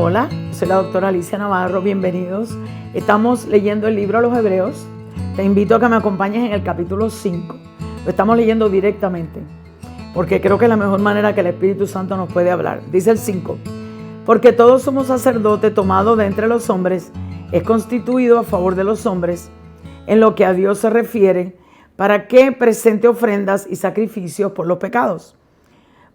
Hola, soy la doctora Alicia Navarro, bienvenidos. Estamos leyendo el libro a los Hebreos. Te invito a que me acompañes en el capítulo 5. Lo estamos leyendo directamente, porque creo que es la mejor manera que el Espíritu Santo nos puede hablar. Dice el 5, porque todo sumo sacerdote tomado de entre los hombres es constituido a favor de los hombres en lo que a Dios se refiere, para que presente ofrendas y sacrificios por los pecados,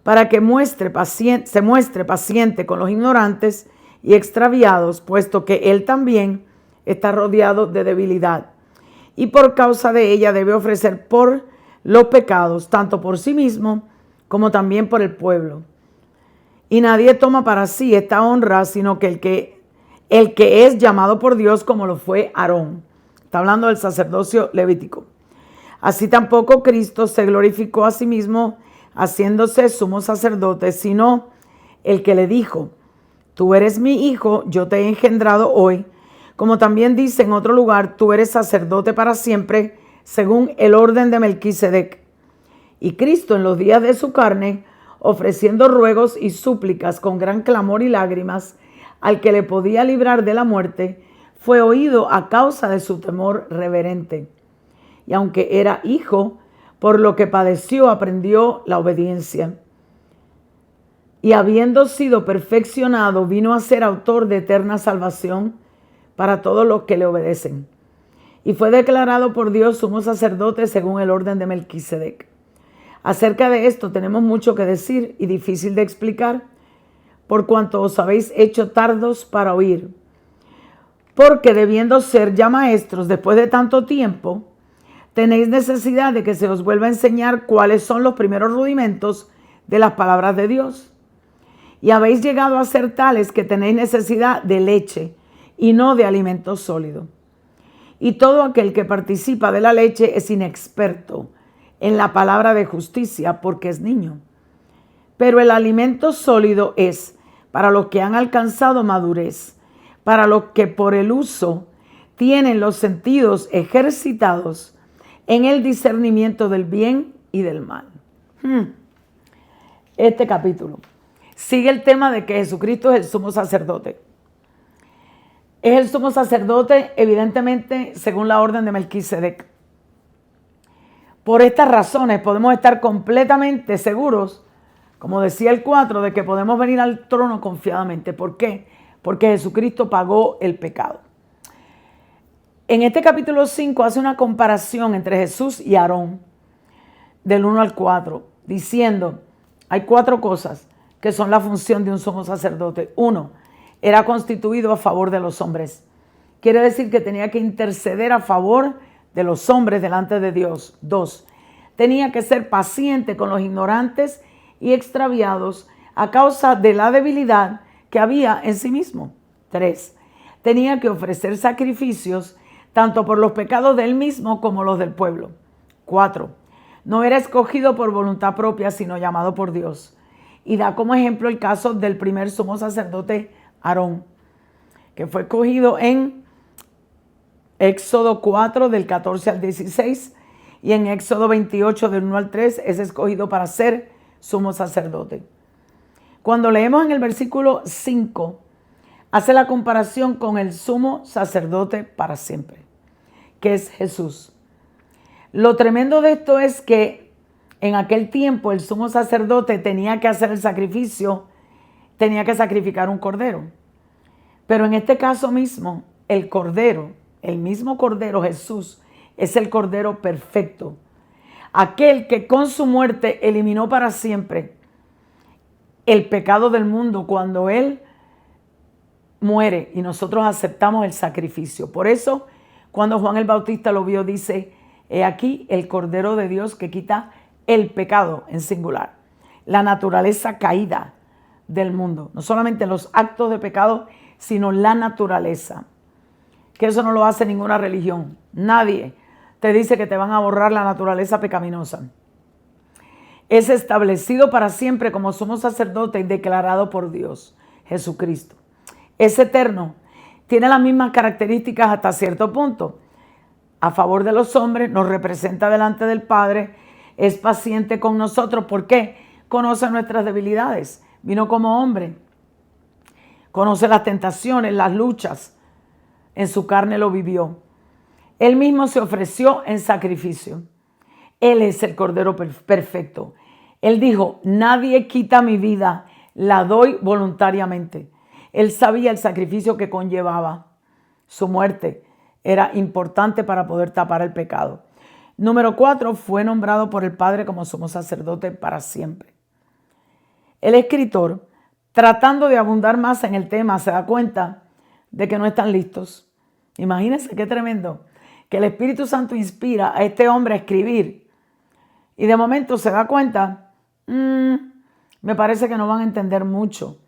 para que se muestre paciente con los ignorantes y extraviados, puesto que él también está rodeado de debilidad, y por causa de ella debe ofrecer por los pecados, tanto por sí mismo como también por el pueblo. Y nadie toma para sí esta honra, sino que el que es llamado por Dios, como lo fue Aarón. Está hablando del sacerdocio levítico. Así tampoco Cristo se glorificó a sí mismo haciéndose sumo sacerdote, sino el que le dijo: tú eres mi hijo, yo te he engendrado hoy. Como también dice en otro lugar: tú eres sacerdote para siempre, según el orden de Melquisedec. Y Cristo, en los días de su carne, ofreciendo ruegos y súplicas con gran clamor y lágrimas al que le podía librar de la muerte, fue oído a causa de su temor reverente. Y aunque era hijo, por lo que padeció aprendió la obediencia. Y habiendo sido perfeccionado, vino a ser autor de eterna salvación para todos los que le obedecen. Y fue declarado por Dios sumo sacerdote según el orden de Melquisedec. Acerca de esto tenemos mucho que decir y difícil de explicar, por cuanto os habéis hecho tardos para oír. Porque debiendo ser ya maestros después de tanto tiempo, tenéis necesidad de que se os vuelva a enseñar cuáles son los primeros rudimentos de las palabras de Dios. Y habéis llegado a ser tales que tenéis necesidad de leche y no de alimento sólido. Y todo aquel que participa de la leche es inexperto en la palabra de justicia, porque es niño. Pero el alimento sólido es para los que han alcanzado madurez, para los que por el uso tienen los sentidos ejercitados en el discernimiento del bien y del mal. Este capítulo sigue el tema de que Jesucristo es el sumo sacerdote. Es el sumo sacerdote, evidentemente, según la orden de Melquisedec. Por estas razones podemos estar completamente seguros, como decía el 4, de que podemos venir al trono confiadamente. ¿Por qué? Porque Jesucristo pagó el pecado. En este capítulo 5 hace una comparación entre Jesús y Aarón, del 1 al 4, diciendo, hay 4 cosas que son la función de un sumo sacerdote. 1, era constituido a favor de los hombres. Quiere decir que tenía que interceder a favor de los hombres delante de Dios. 2, tenía que ser paciente con los ignorantes y extraviados a causa de la debilidad que había en sí mismo. 3, tenía que ofrecer sacrificios tanto por los pecados de él mismo como los del pueblo. 4, no era escogido por voluntad propia, sino llamado por Dios. Y da como ejemplo el caso del primer sumo sacerdote Aarón, que fue escogido en Éxodo 4 del 14 al 16 y en Éxodo 28 del 1 al 3 es escogido para ser sumo sacerdote. Cuando leemos en el versículo 5, hace la comparación con el sumo sacerdote para siempre, que es Jesús. Lo tremendo de esto es que en aquel tiempo el sumo sacerdote tenía que hacer el sacrificio, tenía que sacrificar un cordero. Pero en este caso mismo, el cordero, el mismo cordero Jesús, es el cordero perfecto. Aquel que con su muerte eliminó para siempre el pecado del mundo cuando él muere y nosotros aceptamos el sacrificio. Por eso, cuando Juan el Bautista lo vio, dice: he aquí el Cordero de Dios que quita el pecado, en singular, la naturaleza caída del mundo. No solamente los actos de pecado, sino la naturaleza. Que eso no lo hace ninguna religión. Nadie te dice que te van a borrar la naturaleza pecaminosa. Es establecido para siempre como sumo sacerdote y declarado por Dios, Jesucristo. Es eterno, tiene las mismas características hasta cierto punto. A favor de los hombres, nos representa delante del Padre, es paciente con nosotros. ¿Por qué? Conoce nuestras debilidades, vino como hombre. conoce las tentaciones, las luchas, en su carne lo vivió. Él mismo se ofreció en sacrificio. Él es el Cordero perfecto. Él dijo, nadie quita mi vida, la doy voluntariamente. Él sabía el sacrificio que conllevaba. Su muerte era importante para poder tapar el pecado. Número 4, fue nombrado por el Padre como sumo sacerdote para siempre. El escritor, tratando de abundar más en el tema, se da cuenta de que no están listos. Imagínense qué tremendo, que el Espíritu Santo inspira a este hombre a escribir y de momento se da cuenta, me parece que no van a entender mucho.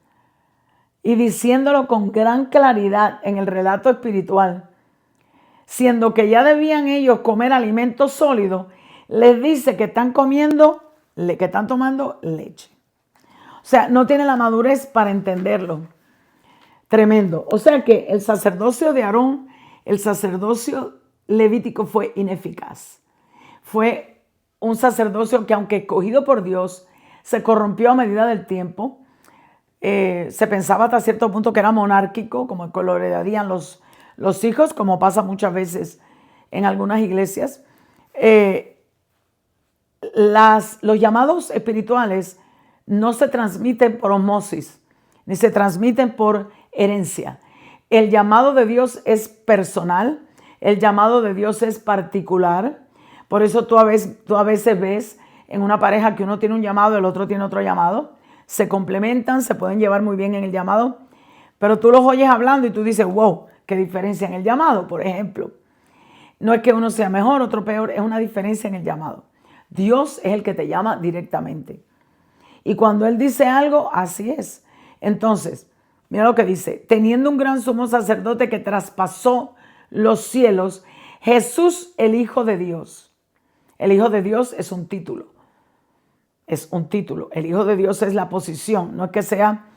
Y diciéndolo con gran claridad en el relato espiritual, siendo que ya debían ellos comer alimentos sólidos, les dice que están comiendo, que están tomando leche. O sea, no tiene la madurez para entenderlo. Tremendo. O sea que el sacerdocio de Aarón, el sacerdocio levítico fue ineficaz. Fue un sacerdocio que, aunque escogido por Dios, se corrompió a medida del tiempo. Se pensaba hasta cierto punto que era monárquico, como lo heredarían los hijos, como pasa muchas veces en algunas iglesias. Los llamados espirituales no se transmiten por osmosis, ni se transmiten por herencia. El llamado de Dios es personal, el llamado de Dios es particular. Por eso tú a veces ves en una pareja que uno tiene un llamado, el otro tiene otro llamado. Se complementan, se pueden llevar muy bien en el llamado, pero tú los oyes hablando y tú dices, wow, qué diferencia en el llamado, por ejemplo. No es que uno sea mejor, otro peor, es una diferencia en el llamado. Dios es el que te llama directamente. Y cuando Él dice algo, así es. Entonces, mira lo que dice, teniendo un gran sumo sacerdote que traspasó los cielos, Jesús, el Hijo de Dios. El Hijo de Dios es un título. Es un título. El Hijo de Dios es la posición. No es que sea,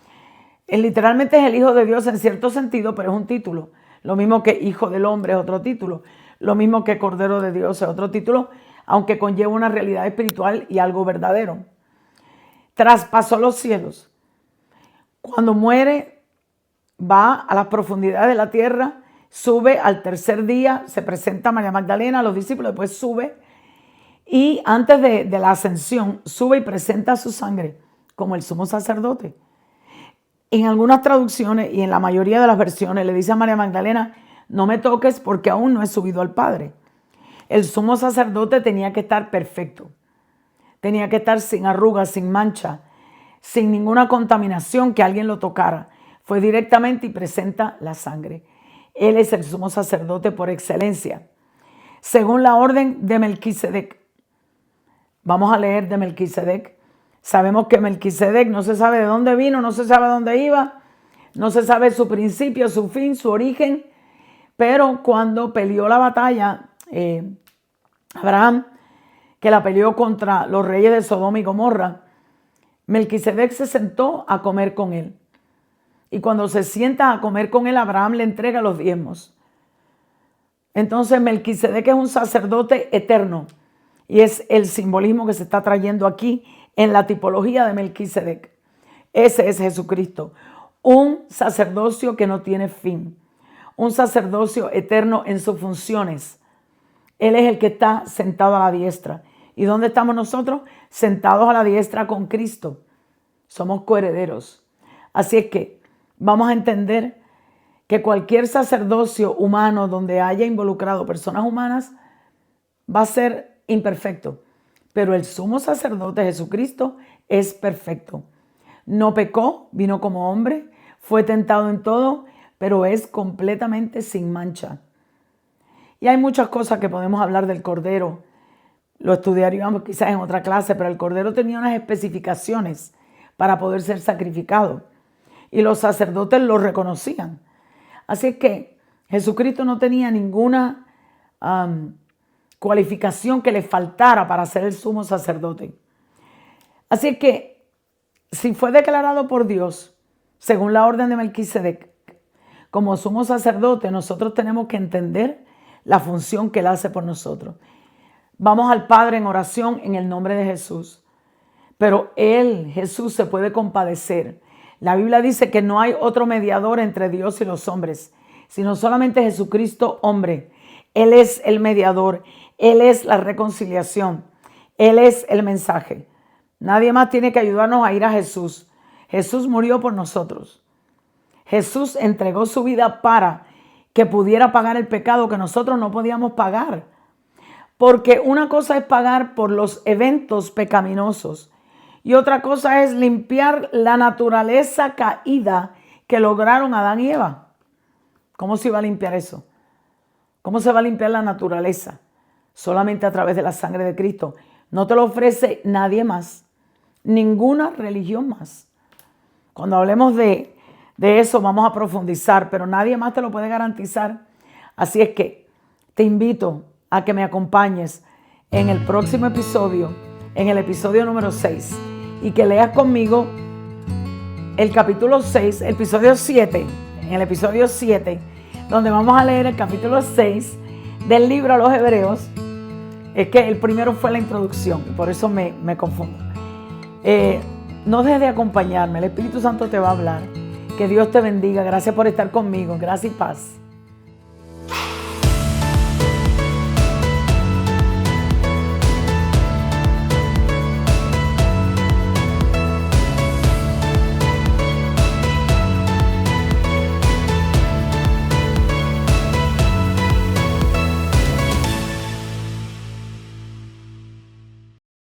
literalmente es el Hijo de Dios en cierto sentido, pero es un título. Lo mismo que Hijo del Hombre es otro título. Lo mismo que Cordero de Dios es otro título, aunque conlleva una realidad espiritual y algo verdadero. Traspasó los cielos. Cuando muere, va a las profundidades de la tierra, sube al tercer día, se presenta a María Magdalena, a los discípulos, después sube. Y antes de la ascensión, sube y presenta su sangre como el sumo sacerdote. En algunas traducciones y en la mayoría de las versiones le dice a María Magdalena, no me toques porque aún no he subido al Padre. El sumo sacerdote tenía que estar perfecto. Tenía que estar sin arrugas, sin mancha, sin ninguna contaminación que alguien lo tocara. Fue directamente y presenta la sangre. Él es el sumo sacerdote por excelencia. Según la orden de Melquisedec. Vamos a leer de Melquisedec. Sabemos que Melquisedec no se sabe de dónde vino, no se sabe dónde iba, no se sabe su principio, su fin, su origen. Pero cuando peleó la batalla, Abraham, que la peleó contra los reyes de Sodoma y Gomorra, Melquisedec se sentó a comer con él. Y cuando se sienta a comer con él, Abraham le entrega los diezmos. Entonces Melquisedec es un sacerdote eterno. Y es el simbolismo que se está trayendo aquí en la tipología de Melquisedec. Ese es Jesucristo. Un sacerdocio que no tiene fin. Un sacerdocio eterno en sus funciones. Él es el que está sentado a la diestra. ¿Y dónde estamos nosotros? Sentados a la diestra con Cristo. Somos coherederos. Así es que vamos a entender que cualquier sacerdocio humano donde haya involucrado personas humanas va a ser imperfecto. Pero el sumo sacerdote Jesucristo es perfecto. No pecó, vino como hombre, fue tentado en todo, pero es completamente sin mancha. Y hay muchas cosas que podemos hablar del Cordero. Lo estudiaríamos quizás en otra clase, pero el Cordero tenía unas especificaciones para poder ser sacrificado. Y los sacerdotes lo reconocían. Así es que Jesucristo no tenía ninguna cualificación que le faltara para ser el sumo sacerdote. Así es que si fue declarado por Dios, según la orden de Melquisedec, como sumo sacerdote, nosotros tenemos que entender la función que Él hace por nosotros. Vamos al Padre en oración en el nombre de Jesús. Pero Él, Jesús, se puede compadecer. La Biblia dice que no hay otro mediador entre Dios y los hombres, sino solamente Jesucristo hombre. Él es el mediador, Él es la reconciliación, Él es el mensaje. Nadie más tiene que ayudarnos a ir a Jesús. Jesús murió por nosotros. Jesús entregó su vida para que pudiera pagar el pecado que nosotros no podíamos pagar. Porque una cosa es pagar por los eventos pecaminosos y otra cosa es limpiar la naturaleza caída que lograron Adán y Eva. ¿Cómo se va a limpiar eso? ¿Cómo se va a limpiar la naturaleza? Solamente a través de la sangre de Cristo. No te lo ofrece nadie más, ninguna religión más. Cuando hablemos de eso vamos a profundizar, pero nadie más te lo puede garantizar. Así es que te invito a que me acompañes en el próximo episodio, en el episodio número 6, y que leas conmigo el capítulo 6, el episodio 7, en el episodio 7, donde vamos a leer el capítulo 6 del libro a los Hebreos. Es que el primero fue la introducción, por eso me confundo. No dejes de acompañarme, el Espíritu Santo te va a hablar. Que Dios te bendiga, gracias por estar conmigo, gracias y paz.